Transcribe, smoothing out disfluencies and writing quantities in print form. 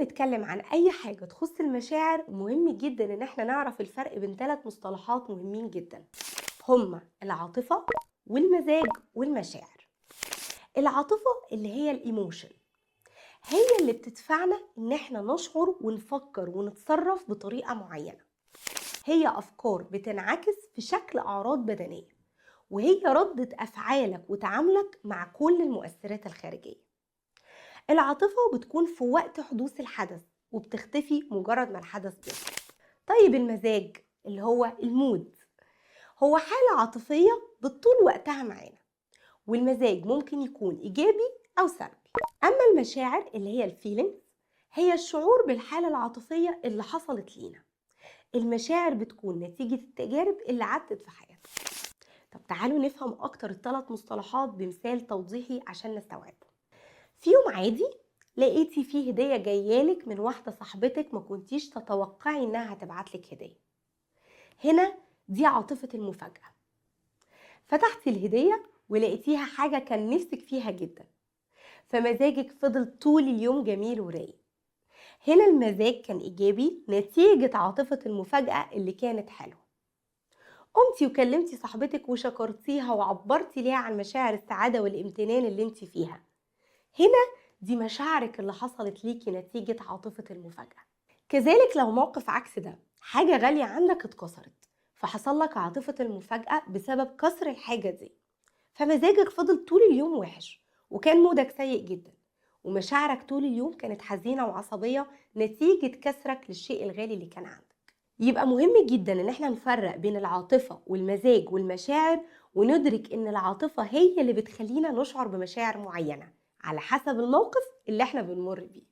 ما نتكلم عن أي حاجة تخص المشاعر مهم جدا إن احنا نعرف الفرق بين 3 مصطلحات مهمين جدا، هما العاطفة والمزاج والمشاعر. العاطفة اللي هي الإيموشن، هي اللي بتدفعنا إن احنا نشعر ونفكر ونتصرف بطريقة معينة. هي أفكار بتنعكس في شكل أعراض بدنية، وهي ردة أفعالك وتعاملك مع كل المؤثرات الخارجية. العاطفة بتكون في وقت حدوث الحدث وبتختفي مجرد ما الحدث بيحصل. طيب المزاج اللي هو المود، هو حالة عاطفية بتطول وقتها معانا، والمزاج ممكن يكون إيجابي أو سلبي. أما المشاعر اللي هي الفيلينجز، هي الشعور بالحالة العاطفية اللي حصلت لينا. المشاعر بتكون نتيجة التجارب اللي عدت في حياتنا. طب تعالوا نفهم أكتر ال3 مصطلحات بمثال توضيحي عشان نستوعبهم. في يوم عادي لقيتي فيه هدية جايالك من واحدة صاحبتك ما كنتيش تتوقعي إنها هتبعتلك هدية. هنا دي عاطفة المفاجأة. فتحتي الهدية ولقيتيها حاجة كان نفسك فيها جدا، فمزاجك فضل طول اليوم جميل ورايق. هنا المزاج كان إيجابي نتيجة عاطفة المفاجأة اللي كانت حلوة. قمتي وكلمتي صاحبتك وشكرتيها وعبرتي ليها عن مشاعر السعادة والامتنان اللي انت فيها. هنا دي مشاعرك اللي حصلت ليكي نتيجة عاطفة المفاجأة. كذلك لو موقف عكس ده، حاجة غالية عندك اتكسرت، فحصل لك عاطفة المفاجأة بسبب كسر الحاجة دي، فمزاجك فضل طول اليوم وحش وكان مودك سيء جدا، ومشاعرك طول اليوم كانت حزينة وعصبية نتيجة كسرك للشيء الغالي اللي كان عندك. يبقى مهم جدا ان احنا نفرق بين العاطفة والمزاج والمشاعر، وندرك ان العاطفة هي اللي بتخلينا نشعر بمشاعر معينة على حسب الموقف اللي احنا بنمر بيه.